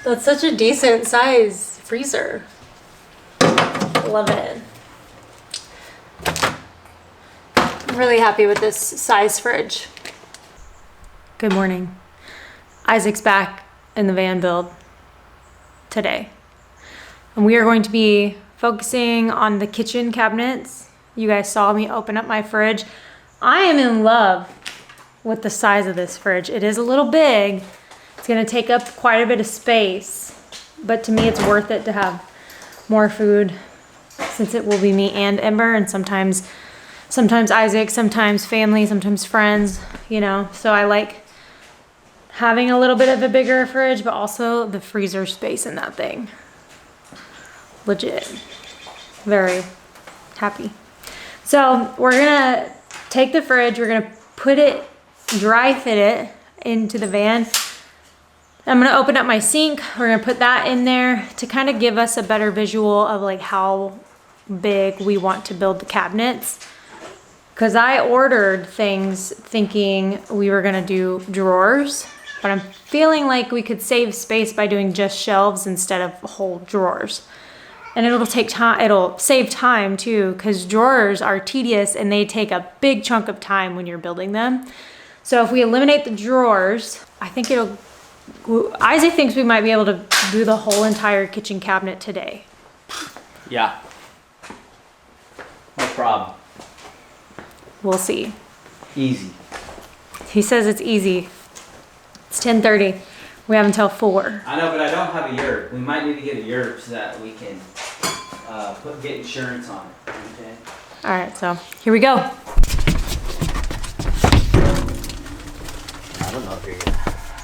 That's such a decent size freezer. Love it. I'm really happy with this size fridge. Good morning. Isaac's back in the van build today. And we are going to be focusing on the kitchen cabinets. You guys saw me open up my fridge. I am in love with the size of this fridge. It is a little big. It's gonna take up quite a bit of space, but to me it's worth it to have more food since it will be me and Ember, and sometimes Isaac, sometimes family, sometimes friends, you know. So I like having a little bit of a bigger fridge, but also the freezer space in that thing. Legit. Very happy. So we're gonna take the fridge, we're gonna put it, dry fit it into the van. I'm gonna open up my sink. We're gonna put that in there to kind of give us a better visual of like how big we want to build the cabinets. Cause I ordered things thinking we were gonna do drawers, but I'm feeling like we could save space by doing just shelves instead of whole drawers. And it'll take time, it'll save time too, cause drawers are tedious and they take a big chunk of time when you're building them. So if we eliminate the drawers, I think Isaac thinks we might be able to do the whole entire kitchen cabinet today. Yeah. No problem. We'll see. Easy. He says it's easy. It's 10:30. We have until 4. I know, but I don't have a yurt. We might need to get a yurt so that we can get insurance on it. Okay. All right, so here we go. I don't know if you're gonna.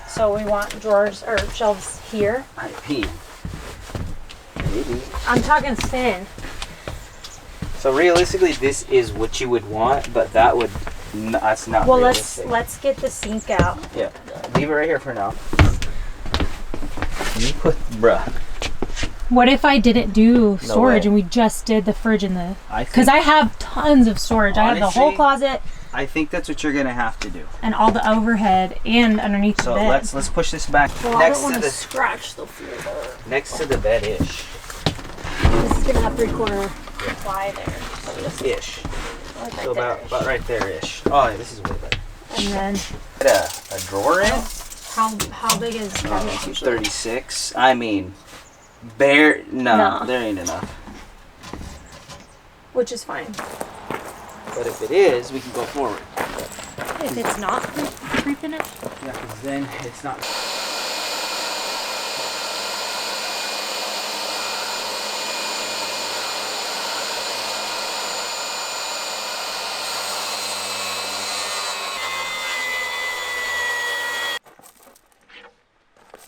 So we want drawers or shelves here. I pee. Maybe. I'm talking thin. So realistically, this is what you would want, but that's not. Well, realistic. let's get the sink out. Yeah, leave it right here for now. You put, bruh. What if I didn't do storage way. and we just did the fridge and the? I Because I have tons of storage. I have the whole Honestly, closet I think that's what you're gonna have to do. and all the overhead and underneath So the bed. let's push this back Well, I next don't want to to the scratch the floor. next to the bed ish. This is gonna have 3/4 ply there. So just Ish. like So right about right there ish. Oh, yeah, this is way better. And then Put a drawer in. how big is cabinets usually? 36. I mean, no, there ain't enough. Which is fine. But if it is, we can go forward. If it's not creeping it. Yeah, because then it's not.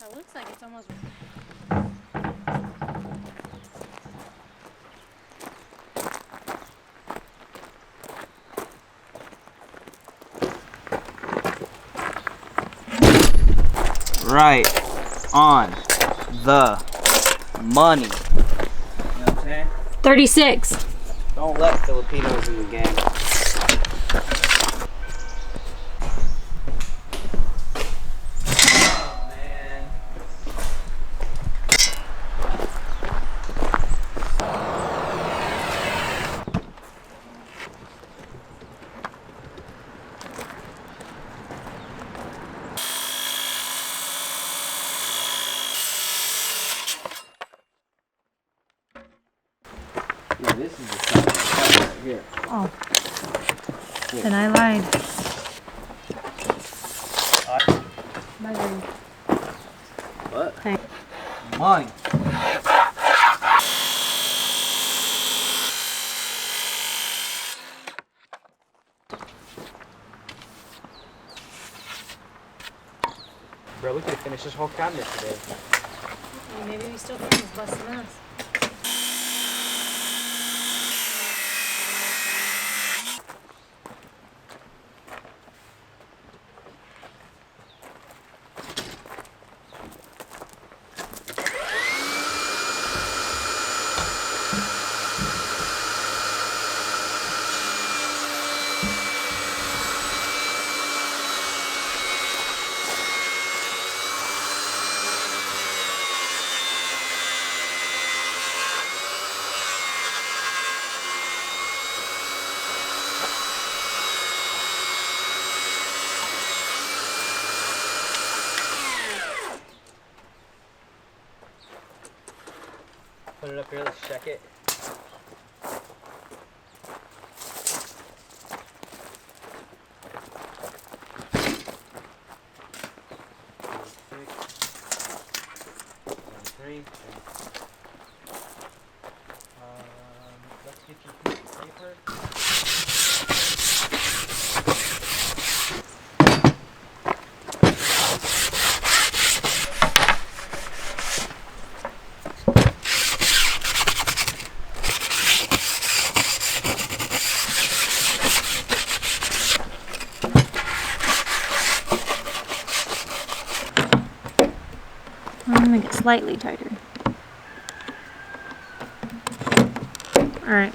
It looks like it's almost. Right on the money. You know what I'm saying? 36. Don't let Filipinos in the game. Oh, man. Yeah, this is the side right here. Oh. Then I lied. What? Okay. Money. Bro, we could have finished this whole cabinet today. Maybe we still can just bust a mess. Put it up here, let's check it. Let's get your piece of paper. I'm gonna make it slightly tighter. All right.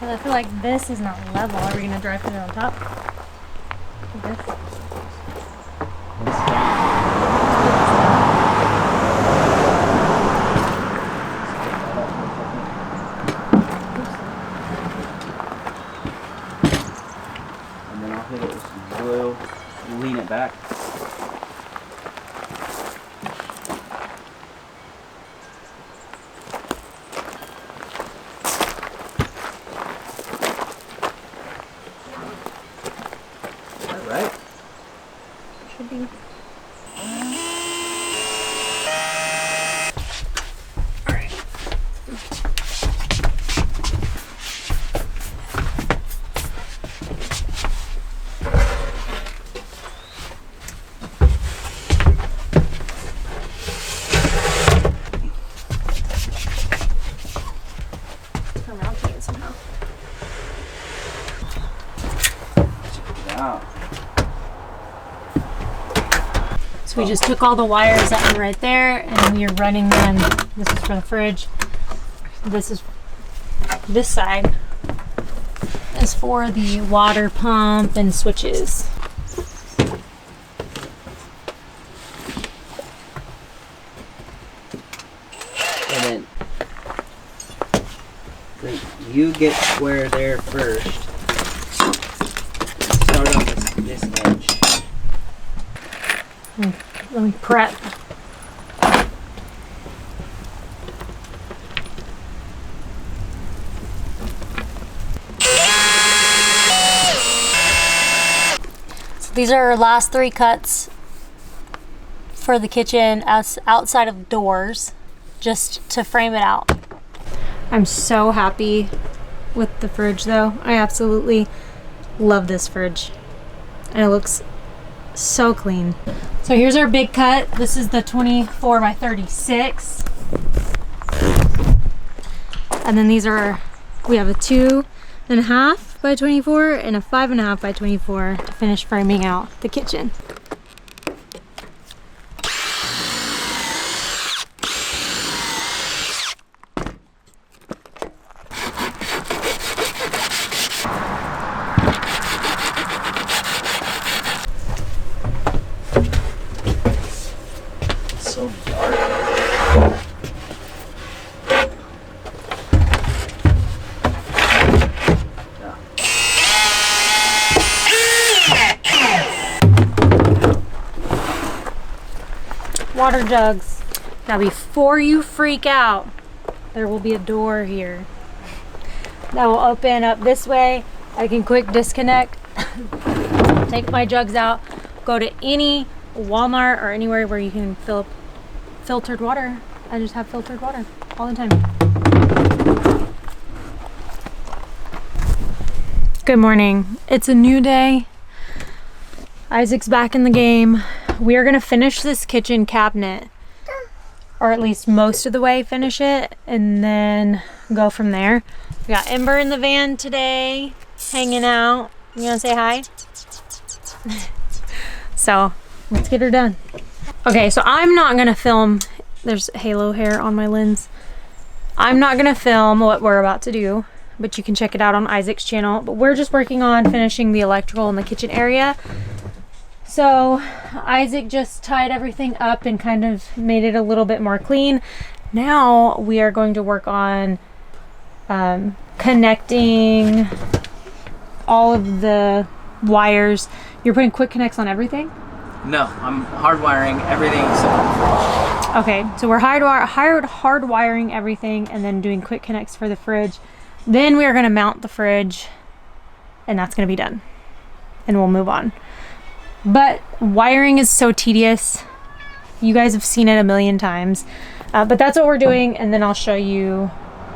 I feel like this is not level. Are we gonna dry fit it on top? Like this? And then I'll hit it with some oil and lean it back. Right? Should be. Alright. I'm mounting it somehow. Wow. So we just took all the wires that were right there and we are running them. This is for the fridge. This side is for the water pump and switches. And then you get square there first. Start on this edge. Let me prep. So these are our last 3 cuts for the kitchen as outside of doors, just to frame it out. I'm so happy with the fridge though. I absolutely love this fridge. And it looks so clean. So here's our big cut. This is the 24 by 36. And then these are, we have a 2.5 by 24 and a 5.5 by 24 to finish framing out the kitchen. So dark. Water jugs. Now before you freak out, there will be a door here that will open up this way. I can quick disconnect, take my jugs out, go to any Walmart or anywhere where you can fill up filtered water. I just have filtered water all the time. Good morning. It's a new day. Isaac's back in the game. We are gonna finish this kitchen cabinet, or at least most of the way finish it, and then go from there. We got Ember in the van today, hanging out. You wanna say hi? So let's get her done. Okay, so I'm not gonna film, there's halo hair on my lens. I'm not gonna film what we're about to do, but you can check it out on Isaac's channel. But we're just working on finishing the electrical in the kitchen area. So Isaac just tied everything up and kind of made it a little bit more clean. Now we are going to work on connecting all of the wires. You're putting quick connects on everything? No, I'm hardwiring everything except for the fridge. Okay, so we're hardwiring everything and then doing quick connects for the fridge. Then we are going to mount the fridge and that's going to be done. And we'll move on. But wiring is so tedious. You guys have seen it a million times. But that's what we're doing, and then I'll show you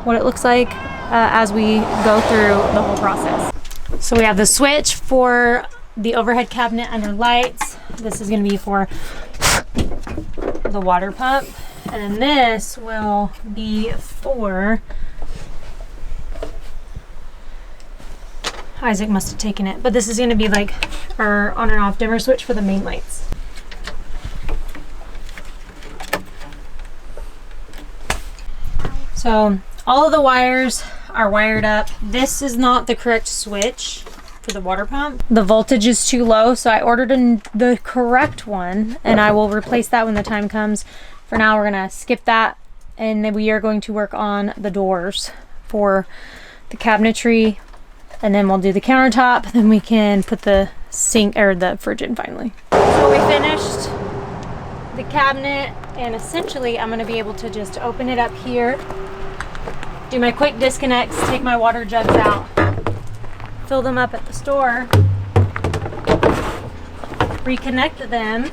what it looks like as we go through the whole process. So we have the switch for the overhead cabinet under lights. This is going to be for the water pump. And then this will be for... Isaac must have taken it, but this is going to be like our on and off dimmer switch for the main lights. So all of the wires are wired up. This is not the correct switch for the water pump. The voltage is too low, so I ordered the correct one, and I will replace that when the time comes. For now, we're gonna skip that, and then we are going to work on the doors for the cabinetry, and then we'll do the countertop, then we can put the sink or the fridge in finally. So we finished the cabinet, and essentially I'm gonna be able to just open it up here, do my quick disconnects, take my water jugs out, fill them up at the store, reconnect them.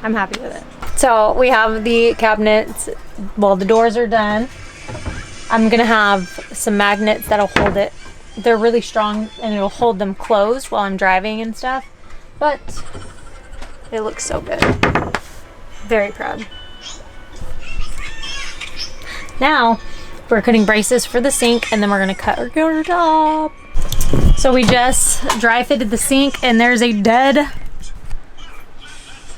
I'm happy with it. So we have the cabinets, well, the doors are done. I'm gonna have some magnets that'll hold it. They're really strong and it'll hold them closed while I'm driving and stuff. But it looks so good. Very proud. Now we're cutting braces for the sink, and then we're gonna cut our countertop. So we just dry fitted the sink, and there's a dead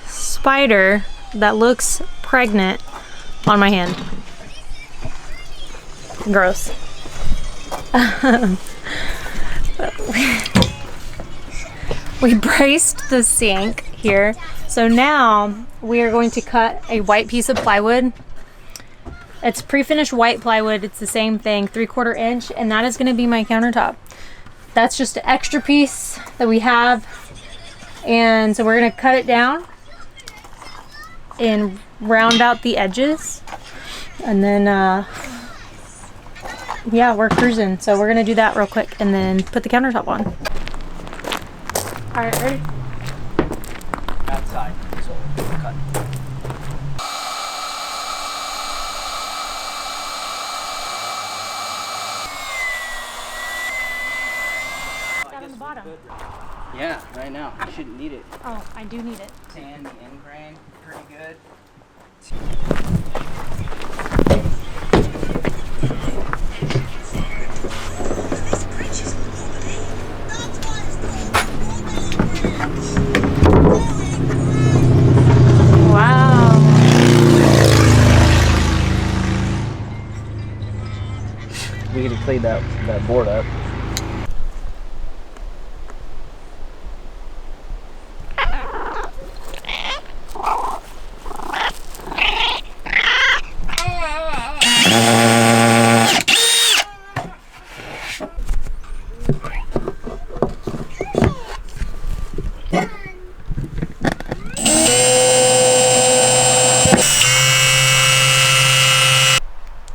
spider that looks pregnant on my hand. Gross. We braced the sink here. So now we are going to cut a white piece of plywood. It's pre-finished white plywood. It's the same thing, 3/4 inch, and that is going to be my countertop. That's just an extra piece that we have. And so we're going to cut it down and round out the edges. And then yeah, we're cruising. So we're gonna do that real quick and then put the countertop on. All right, ready? Outside, so cut. Down on the bottom. Yeah, right now. You shouldn't need it. Oh, I do need it. Tan the end grain pretty good. Wow. We could have cleaned that board up.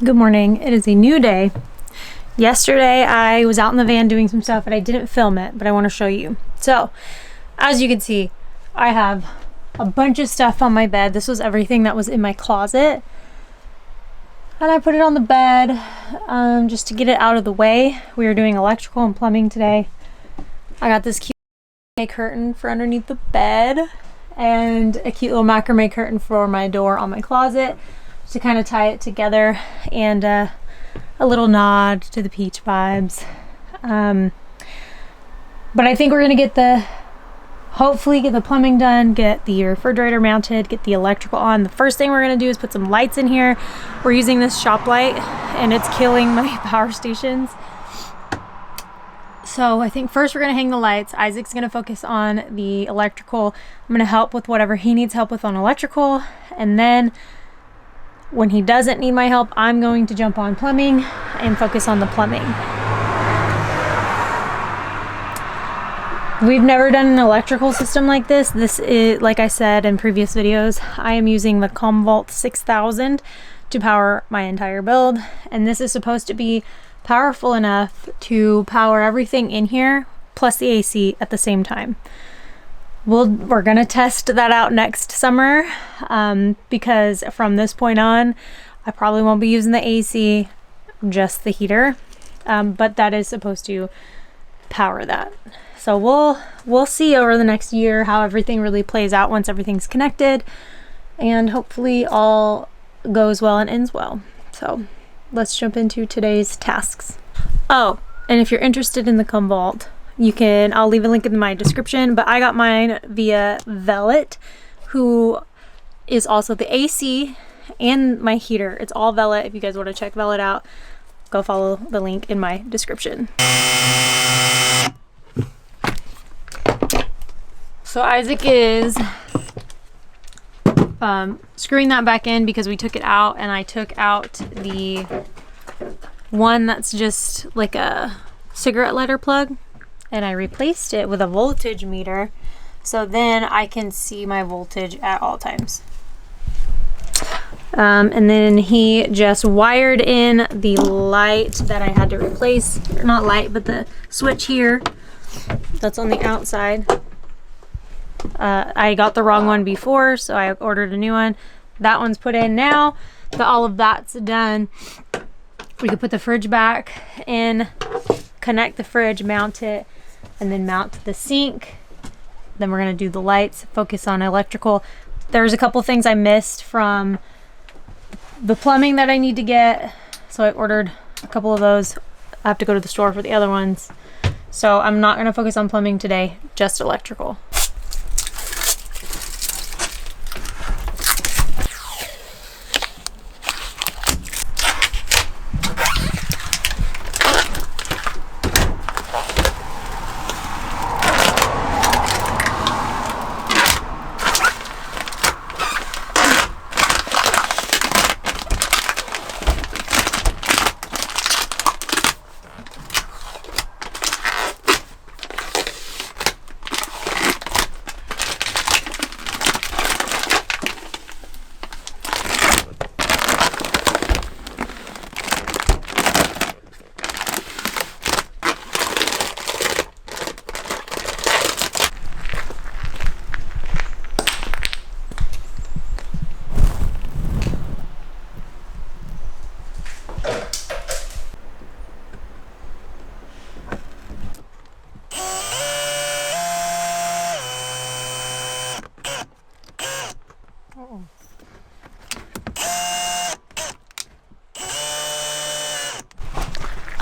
Good morning. It is a new day. Yesterday I was out in the van doing some stuff and I didn't film it, but I want to show you. So as you can see, I have a bunch of stuff on my bed. This was everything that was in my closet, and I put it on the bed just to get it out of the way. We were doing electrical and plumbing today. I got this cute curtain for underneath the bed and a cute little macrame curtain for my door on my closet. to kind of tie it together, and a little nod to the peach vibes. But I think we're gonna hopefully get the plumbing done, get the refrigerator mounted, get the electrical on. The first thing we're gonna do is put some lights in here. We're using this shop light and it's killing my power stations. So I think first we're gonna hang the lights. Isaac's gonna focus on the electrical. I'm gonna help with whatever he needs help with on electrical. And then when he doesn't need my help, I'm going to jump on plumbing and focus on the plumbing. We've never done an electrical system like this. This is, like I said in previous videos, I am using the Comvolt 6000 to power my entire build. And this is supposed to be powerful enough to power everything in here, plus the AC at the same time. We're gonna test that out next summer, because from this point on, I probably won't be using the AC, just the heater. But that is supposed to power that. So we'll see over the next year how everything really plays out once everything's connected, and hopefully all goes well and ends well. So let's jump into today's tasks. Oh, and if you're interested in the Comvolt, I'll leave a link in my description, but I got mine via Velit, who is also the AC and my heater. It's all Velit. If you guys want to check Velit out, go follow the link in my description. So Isaac is screwing that back in because we took it out, and I took out the one that's just like a cigarette lighter plug, and I replaced it with a voltage meter, so then I can see my voltage at all times. And then he just wired in the light that I had to replace, or not light, but the switch here that's on the outside. I got the wrong one before, so I ordered a new one. That one's put in now that all of that's done. We could put the fridge back in, connect the fridge, mount it, and then mount the sink. Then we're gonna do the lights, focus on electrical. There's a couple things I missed from the plumbing that I need to get, so I ordered a couple of those. I have to go to the store for the other ones. So I'm not gonna focus on plumbing today, just electrical.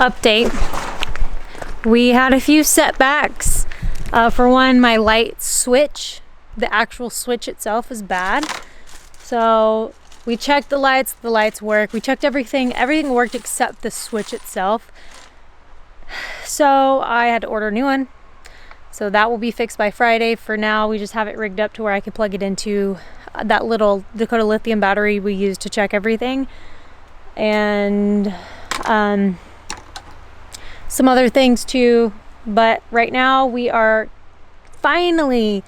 Update. We had a few setbacks. For one, my light switch, the actual switch itself is bad. So we checked the lights work. We checked everything worked except the switch itself. So I had to order a new one. So that will be fixed by Friday. For now, we just have it rigged up to where I can plug it into that little Dakota lithium battery we use to check everything. And some other things too, but right now we are finally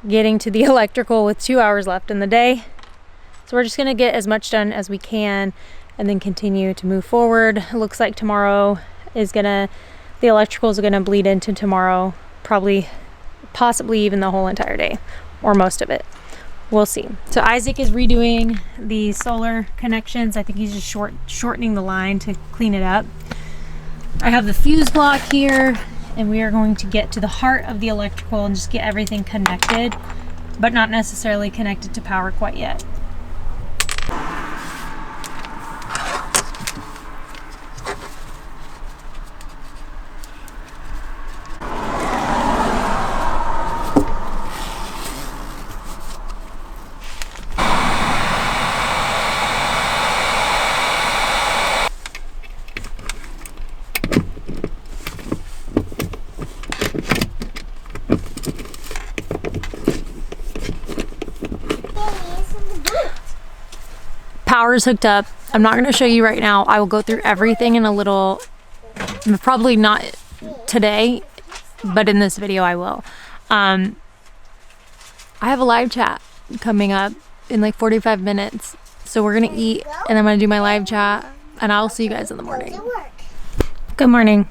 getting to the electrical with 2 hours left in the day. So we're just gonna get as much done as we can and then continue to move forward. It looks like tomorrow the electrical is gonna bleed into tomorrow, possibly even the whole entire day, or most of it. We'll see. So Isaac is redoing the solar connections. I think he's just shortening the line to clean it up. I have the fuse block here, and we are going to get to the heart of the electrical and just get everything connected, but not necessarily connected to power quite yet. power's hooked up. I'm not going to show you right now. I will go through everything in a little, probably not today, but in this video I will. I have a live chat coming up in like 45 minutes. So we're going to eat and I'm going to do my live chat and I'll see you guys in the morning. Good morning.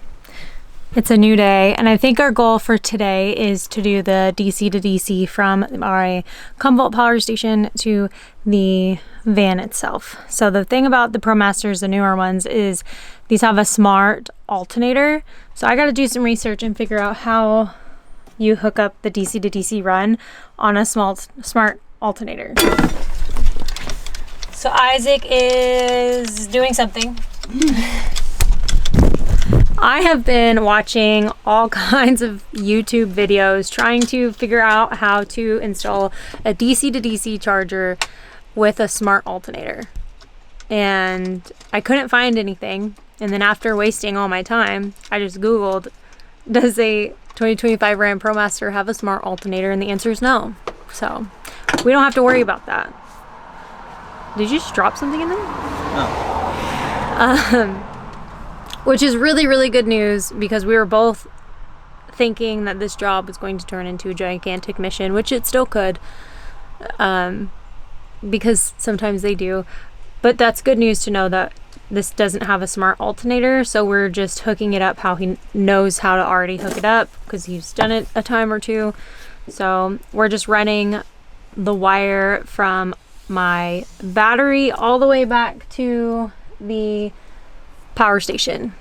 It's a new day, and I think our goal for today is to do the DC to DC from our Comvolt power station to the van itself. So the thing about the ProMasters, the newer ones, is these have a smart alternator. So I got to do some research and figure out how you hook up the DC to DC run on a smart alternator. So Isaac is doing something. I have been watching all kinds of YouTube videos trying to figure out how to install a DC to DC charger with a smart alternator. And I couldn't find anything. And then after wasting all my time, I just Googled, does a 2025 Ram ProMaster have a smart alternator? And the answer is no. So we don't have to worry about that. Did you just drop something in there? Oh. Which is really, really good news because we were both thinking that this job was going to turn into a gigantic mission, which it still could, because sometimes they do. But that's good news to know that this doesn't have a smart alternator, so we're just hooking it up how he knows how to already hook it up because he's done it a time or two. So we're just running the wire from my battery all the way back to the power station.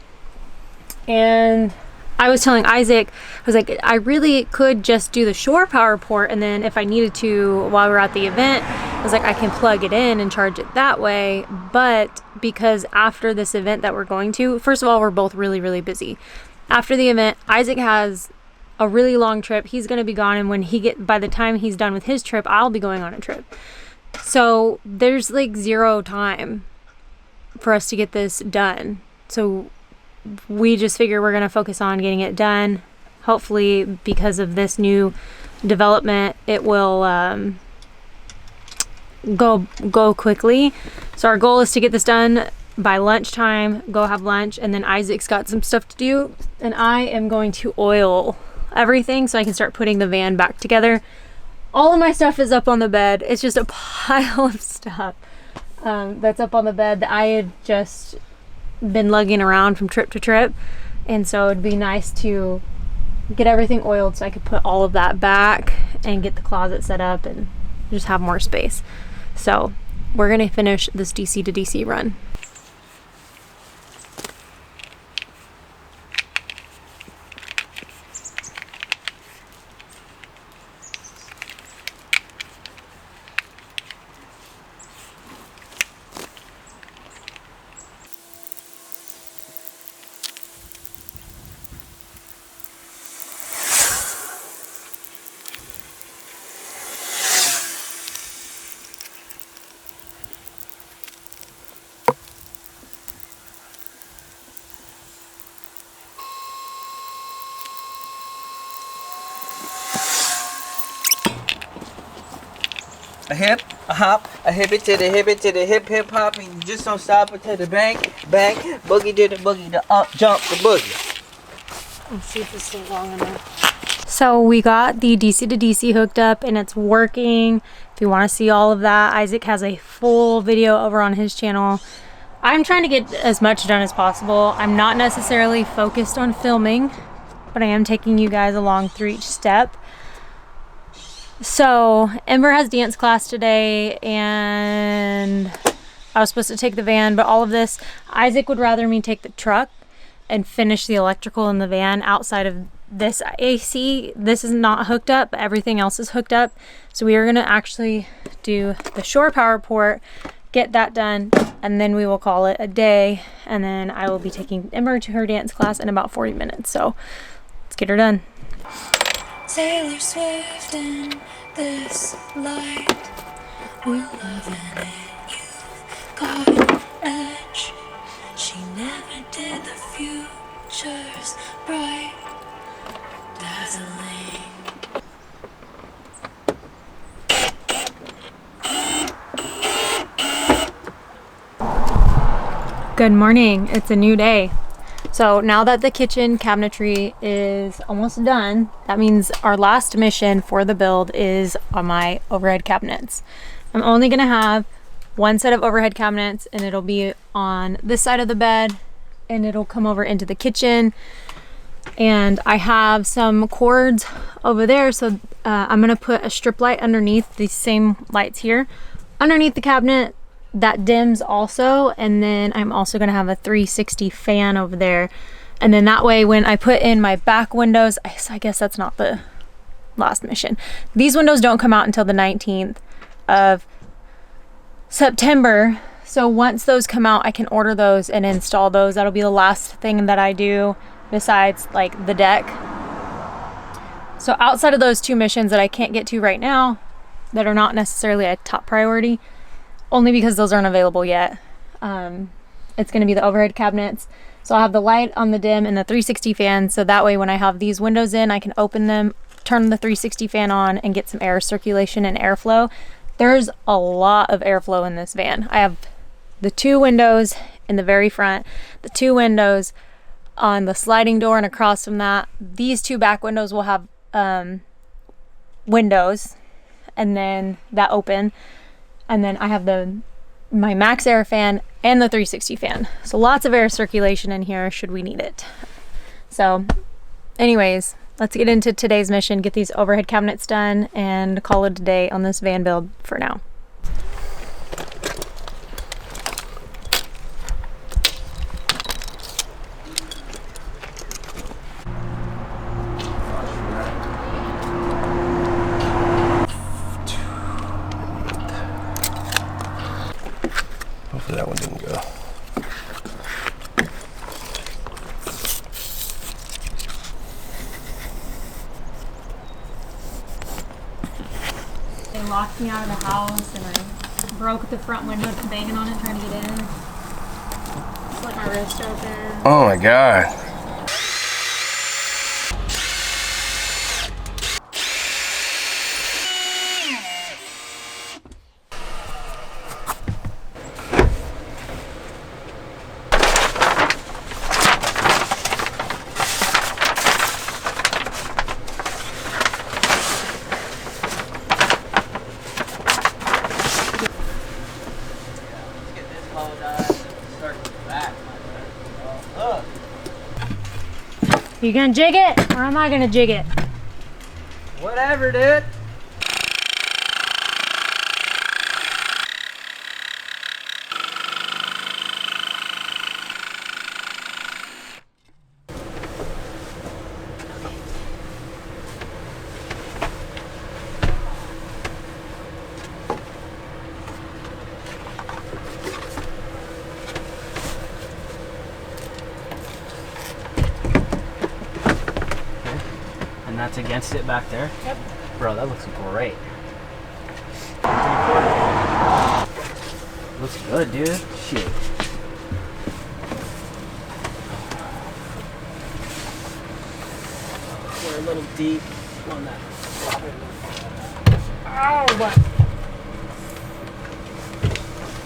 And I was telling Isaac, I was like, I really could just do the shore power port, and then if I needed to while we're at the event, I was like, I can plug it in and charge it that way. But because after this event that we're going to, first of all, we're both really, really busy. After the event, Isaac has a really long trip. He's going to be gone, and by the time he's done with his trip, I'll be going on a trip. So there's like zero time for us to get this done. So we just figure we're going to focus on getting it done. Hopefully, because of this new development, it will go quickly. So our goal is to get this done by lunchtime, go have lunch, and then Isaac's got some stuff to do, and I am going to oil everything so I can start putting the van back together. All of my stuff is up on the bed. It's just a pile of stuff that's up on the bed that I had just been lugging around from trip to trip, and so it'd be nice to get everything oiled so I could put all of that back and get the closet set up and just have more space. So we're gonna finish this DC to DC run. A hip, a hop, a hip it to the hip hip hop, and you just don't stop it to the bank, boogie to the boogie, the up, jump the boogie. Let's see if this is long enough. So we got the DC to DC hooked up and it's working. If you want to see all of that, Isaac has a full video over on his channel. I'm trying to get as much done as possible. I'm not necessarily focused on filming, but I am taking you guys along through each step. So Ember has dance class today and I was supposed to take the van, but all of this, Isaac would rather me take the truck and finish the electrical in the van outside of this AC. This is not hooked up, but everything else is hooked up. So we are gonna actually do the shore power port, get that done, and then we will call it a day. And then I will be taking Ember to her dance class in about 40 minutes. So let's get her done. Taylor Swift in this light, we're loving it. You've got an edge. She never did the future's bright, dazzling. Good morning. It's a new day. So now that the kitchen cabinetry is almost done, that means our last mission for the build is on my overhead cabinets. I'm only gonna have one set of overhead cabinets, and it'll be on this side of the bed, and it'll come over into the kitchen. And I have some cords over there, so I'm gonna put a strip light underneath these same lights here underneath the cabinet that dims also, and then I'm also gonna have a 360 fan over there, and then that way when I put in my back windows, I guess that's not the last mission. These windows don't come out until the 19th of September, so once those come out I can order those and install those. That'll be the last thing that I do besides like the deck. So outside of those two missions that I can't get to right now, that are not necessarily a top priority, only because those aren't available yet, it's going to be the overhead cabinets. So I'll have the light on the dim and the 360 fan, so that way when I have these windows in, I can open them, turn the 360 fan on, and get some air circulation and airflow. There's a lot of airflow in this van. I have the two windows in the very front, the two windows on the sliding door, and across from that, these two back windows will have windows, and then that open. And then I have my max air fan and the 360 fan. So lots of air circulation in here should we need it. So anyways, let's get into today's mission, get these overhead cabinets done, and call it a day on this van build for now. Hopefully that one didn't go. They locked me out of the house, and I broke the front window banging on it trying to get in. Slit my wrist open. Oh my God. You gonna jig it, or am I gonna jig it? Whatever, dude. That's against it back there? Yep. Bro, that looks great. Looks good, dude. Shit. We're a little deep on that. Ow!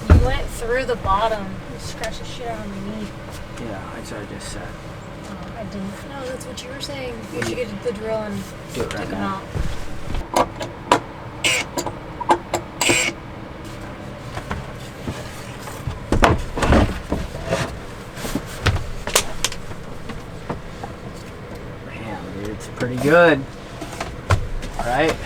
You went through the bottom. You scratched the shit out of my knee. Yeah, that's what I just said. Oh, I didn't. No, that's what you were saying. You should get the drill and Do it right take them now. out. Man, dude, it's pretty good. All right.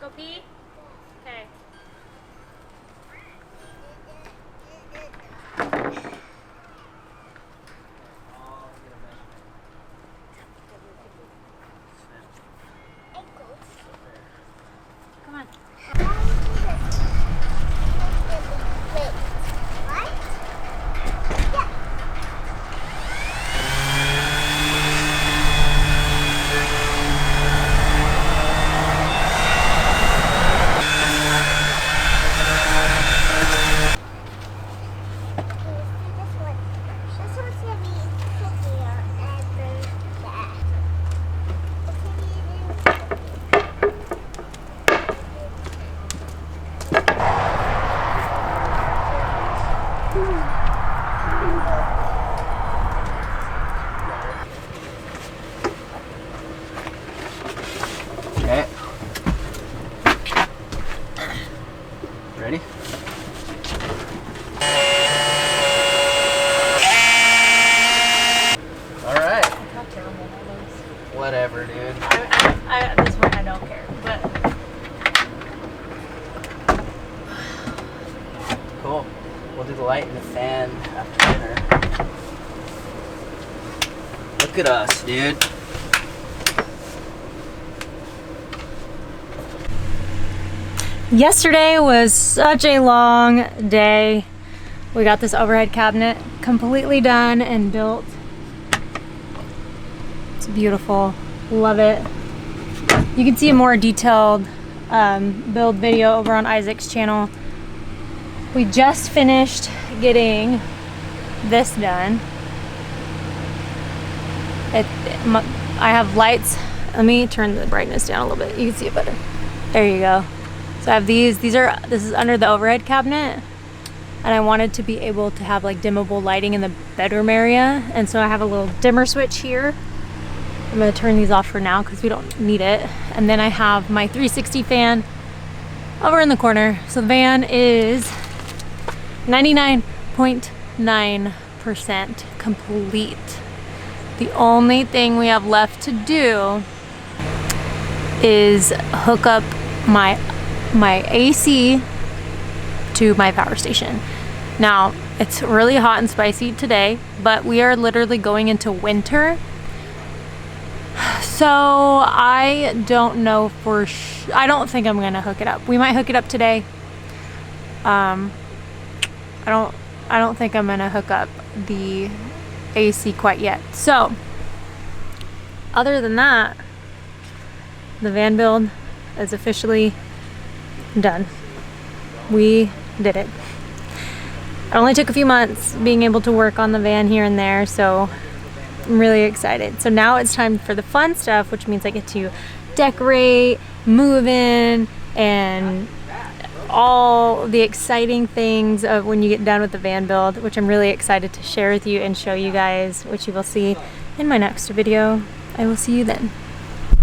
Go pee? Okay. do the light and the fan after dinner. Look at us, dude. Yesterday was such a long day. We got this overhead cabinet completely done and built. It's beautiful, love it. You can see a more detailed build video over on Isaac's channel. We just finished getting this done. I have lights. Let me turn the brightness down a little bit. You can see it better. There you go. So I have these. This is under the overhead cabinet, and I wanted to be able to have like dimmable lighting in the bedroom area, and so I have a little dimmer switch here. I'm gonna turn these off for now because we don't need it. And then I have my 360 fan over in the corner. So the van is 99.9% complete. The only thing we have left to do is hook up my AC to my power station. Now, it's really hot and spicy today, but we are literally going into winter. So I don't know for sure. I don't think I'm gonna hook it up. We might hook it up today. I don't think I'm gonna hook up the AC quite yet. So other than that, the van build is officially done. We did it. It only took a few months being able to work on the van here and there, so I'm really excited. So now it's time for the fun stuff, which means I get to decorate, move in, and all the exciting things of when you get done with the van build, which I'm really excited to share with you and show you guys, which you will see in my next video. I will see you then.